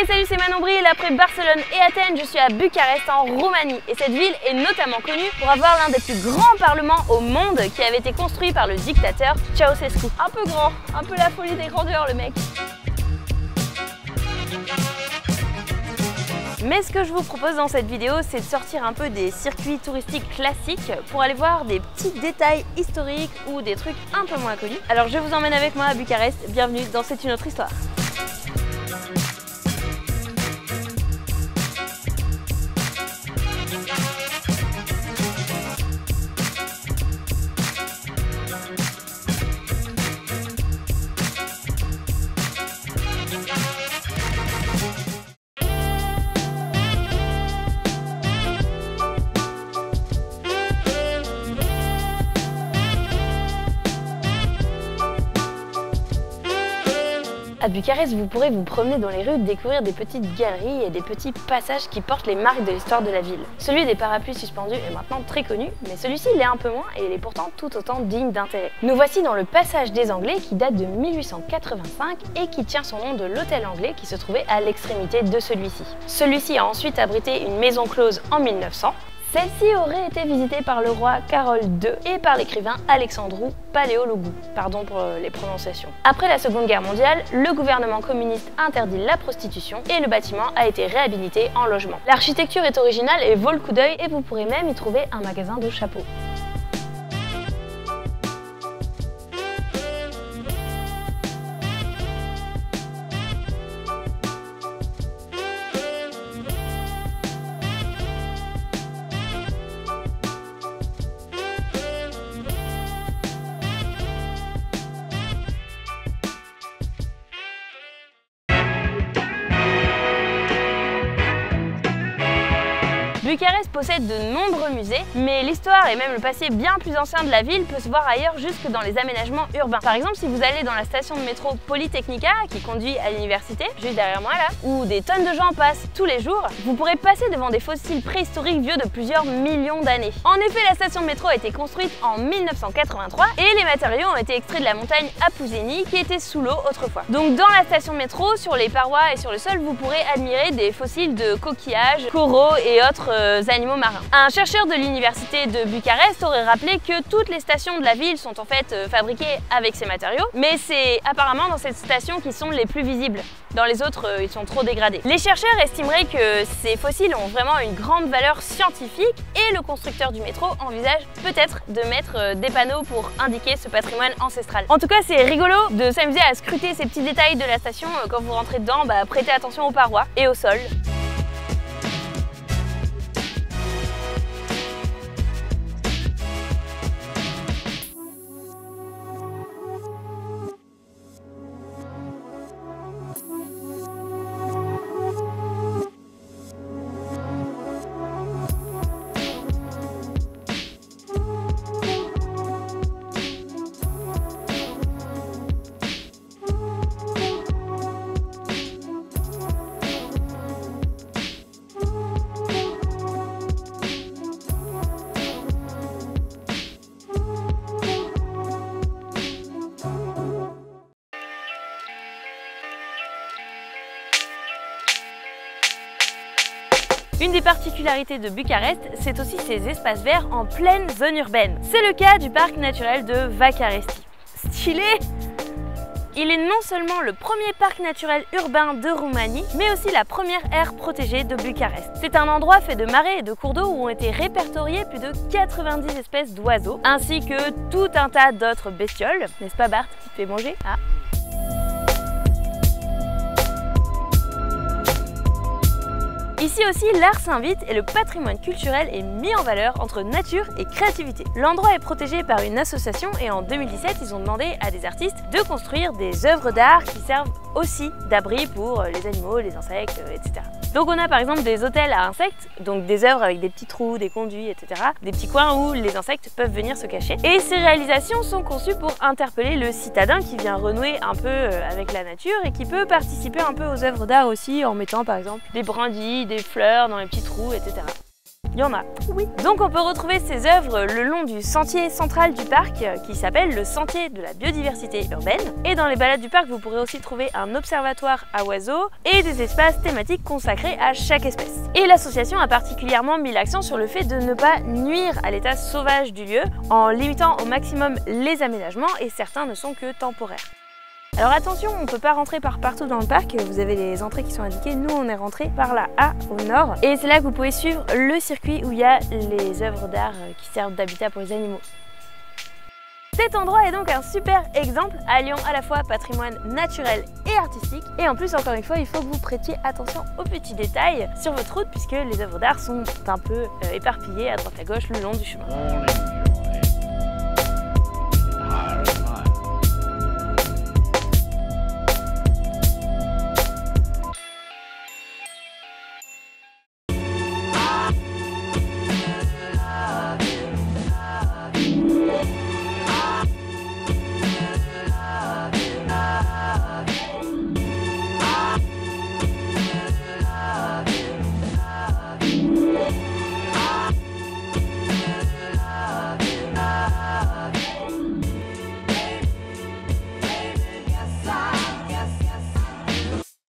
Hey salut, c'est Manon Bril. Après Barcelone et Athènes, je suis à Bucarest en Roumanie. Et cette ville est notamment connue pour avoir l'un des plus grands parlements au monde qui avait été construit par le dictateur Ceausescu. Un peu grand, un peu la folie des grandeurs le mec. Mais ce que je vous propose dans cette vidéo, c'est de sortir un peu des circuits touristiques classiques pour aller voir des petits détails historiques ou des trucs un peu moins connus. Alors je vous emmène avec moi à Bucarest, bienvenue dans C'est une autre histoire. À Bucarest, vous pourrez vous promener dans les rues, découvrir des petites galeries et des petits passages qui portent les marques de l'histoire de la ville. Celui des parapluies suspendus est maintenant très connu, mais celui-ci l'est un peu moins et il est pourtant tout autant digne d'intérêt. Nous voici dans le passage des Anglais qui date de 1885 et qui tient son nom de l'hôtel anglais qui se trouvait à l'extrémité de celui-ci. Celui-ci a ensuite abrité une maison close en 1900. Celle-ci aurait été visitée par le roi Carol II et par l'écrivain Alexandru Paleologu, pardon pour les prononciations. Après la Seconde Guerre mondiale, le gouvernement communiste interdit la prostitution et le bâtiment a été réhabilité en logement. L'architecture est originale et vaut le coup d'œil et vous pourrez même y trouver un magasin de chapeaux. Bucarest possède de nombreux musées, mais l'histoire et même le passé bien plus ancien de la ville peut se voir ailleurs jusque dans les aménagements urbains. Par exemple, si vous allez dans la station de métro Polytechnica, qui conduit à l'université, juste derrière moi là, où des tonnes de gens passent tous les jours, vous pourrez passer devant des fossiles préhistoriques vieux de plusieurs millions d'années. En effet, la station de métro a été construite en 1983 et les matériaux ont été extraits de la montagne Apuseni qui était sous l'eau autrefois. Donc dans la station de métro, sur les parois et sur le sol, vous pourrez admirer des fossiles de coquillages, coraux et autres animaux marins. Un chercheur de l'université de Bucarest aurait rappelé que toutes les stations de la ville sont en fait fabriquées avec ces matériaux, mais c'est apparemment dans cette station qui sont les plus visibles. Dans les autres, ils sont trop dégradés. Les chercheurs estimeraient que ces fossiles ont vraiment une grande valeur scientifique et le constructeur du métro envisage peut-être de mettre des panneaux pour indiquer ce patrimoine ancestral. En tout cas, c'est rigolo de s'amuser à scruter ces petits détails de la station. Quand vous rentrez dedans, prêtez attention aux parois et au sol. Une des particularités de Bucarest, c'est aussi ses espaces verts en pleine zone urbaine. C'est le cas du parc naturel de Vacaresti. Stylé! Il est non seulement le premier parc naturel urbain de Roumanie, mais aussi la première aire protégée de Bucarest. C'est un endroit fait de marais et de cours d'eau où ont été répertoriés plus de 90 espèces d'oiseaux, ainsi que tout un tas d'autres bestioles. N'est-ce pas Bart qui te fait manger? Ah. Ici aussi, l'art s'invite et le patrimoine culturel est mis en valeur entre nature et créativité. L'endroit est protégé par une association et en 2017, ils ont demandé à des artistes de construire des œuvres d'art qui servent aussi d'abri pour les animaux, les insectes, etc. Donc on a par exemple des hôtels à insectes, donc des œuvres avec des petits trous, des conduits, etc. Des petits coins où les insectes peuvent venir se cacher. Et ces réalisations sont conçues pour interpeller le citadin qui vient renouer un peu avec la nature et qui peut participer un peu aux œuvres d'art aussi en mettant par exemple des brindilles, des fleurs dans les petits trous, etc. il y en a. Oui. Donc on peut retrouver ces œuvres le long du sentier central du parc qui s'appelle le sentier de la biodiversité urbaine. Et dans les balades du parc, vous pourrez aussi trouver un observatoire à oiseaux et des espaces thématiques consacrés à chaque espèce. Et l'association a particulièrement mis l'accent sur le fait de ne pas nuire à l'état sauvage du lieu en limitant au maximum les aménagements, et certains ne sont que temporaires. Alors attention, on ne peut pas rentrer par partout dans le parc, vous avez les entrées qui sont indiquées, nous on est rentré par là A au nord, et c'est là que vous pouvez suivre le circuit où il y a les œuvres d'art qui servent d'habitat pour les animaux. Cet endroit est donc un super exemple alliant à la fois patrimoine naturel et artistique, et en plus encore une fois il faut que vous prêtiez attention aux petits détails sur votre route puisque les œuvres d'art sont un peu éparpillées à droite à gauche le long du chemin.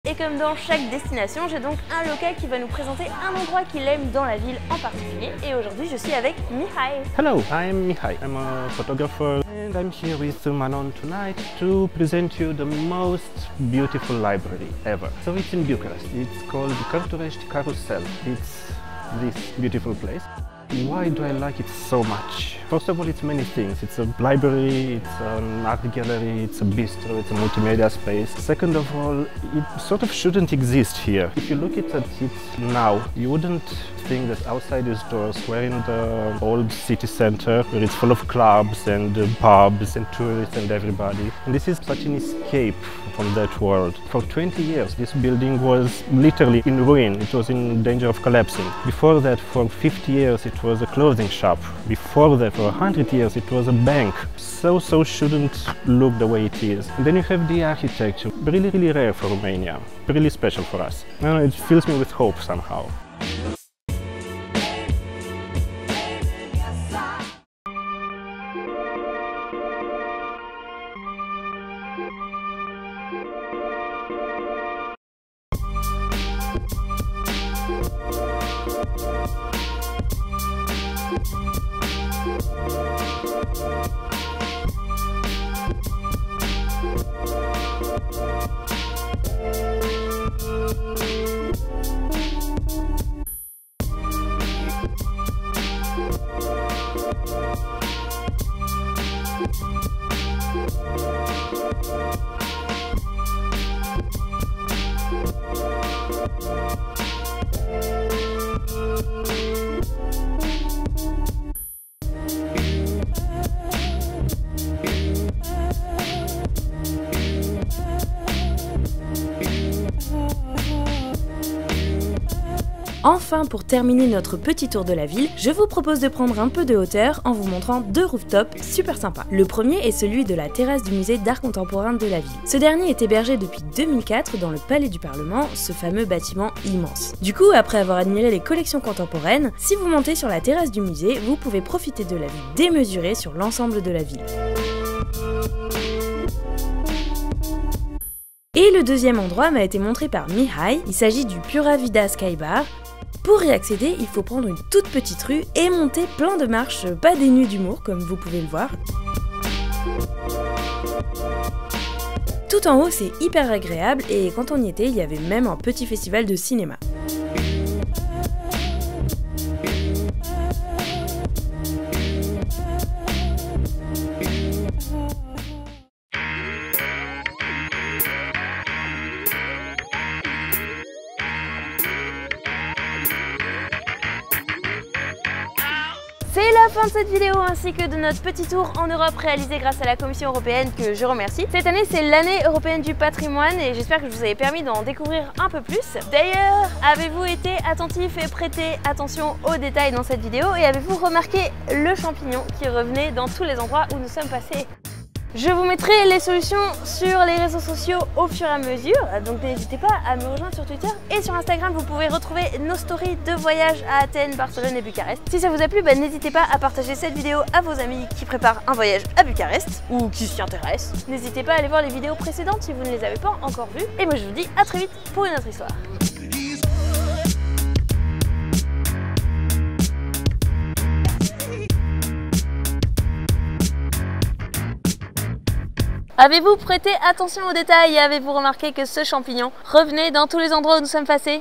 Et comme dans chaque destination, j'ai donc un local qui va nous présenter un endroit qu'il aime dans la ville en particulier. Et aujourd'hui, je suis avec Mihai. Hello, I'm Mihai. I'm a photographer and I'm here with Manon tonight to present you the most beautiful library ever. So it's in Bucharest. It's called Cărturești Carousel. It's this beautiful place. Why do I like it so much? First of all, it's many things. It's a library, it's an art gallery, it's a bistro, it's a multimedia space. Second of all, it sort of shouldn't exist here. If you look at it now, you wouldn't think that outside these doors, we're in the old city center, where it's full of clubs and pubs and tourists and everybody. And this is such an escape from that world. For 20 years, this building was literally in ruin. It was in danger of collapsing. Before that, for 50 years, it was a clothing shop. Before that, for 100 years, it was a bank. So shouldn't look the way it is. And then you have the architecture, really rare for Romania, really special for us. And it fills me with hope somehow. Enfin, pour terminer notre petit tour de la ville, je vous propose de prendre un peu de hauteur en vous montrant deux rooftops super sympas. Le premier est celui de la terrasse du musée d'art contemporain de la ville. Ce dernier est hébergé depuis 2004 dans le Palais du Parlement, ce fameux bâtiment immense. Du coup, après avoir admiré les collections contemporaines, si vous montez sur la terrasse du musée, vous pouvez profiter de la vue démesurée sur l'ensemble de la ville. Et le deuxième endroit m'a été montré par Mihai, il s'agit du Pura Vida Sky Bar. Pour y accéder, il faut prendre une toute petite rue et monter plein de marches pas dénuées d'humour, comme vous pouvez le voir. Tout en haut, c'est hyper agréable et quand on y était, il y avait même un petit festival de cinéma. C'est la fin de cette vidéo ainsi que de notre petit tour en Europe réalisé grâce à la Commission européenne que je remercie. Cette année c'est l'année européenne du patrimoine et j'espère que je vous avais permis d'en découvrir un peu plus. D'ailleurs, avez-vous été attentif et prêté attention aux détails dans cette vidéo et avez-vous remarqué le champignon qui revenait dans tous les endroits où nous sommes passés? Je vous mettrai les solutions sur les réseaux sociaux au fur et à mesure, donc n'hésitez pas à me rejoindre sur Twitter et sur Instagram. Vous pouvez retrouver nos stories de voyage à Athènes, Barcelone et Bucarest. Si ça vous a plu, n'hésitez pas à partager cette vidéo à vos amis qui préparent un voyage à Bucarest ou qui s'y intéressent. N'hésitez pas à aller voir les vidéos précédentes si vous ne les avez pas encore vues. Et moi je vous dis à très vite pour une autre histoire. Avez-vous prêté attention aux détails et avez-vous remarqué que ce champignon revenait dans tous les endroits où nous sommes passés?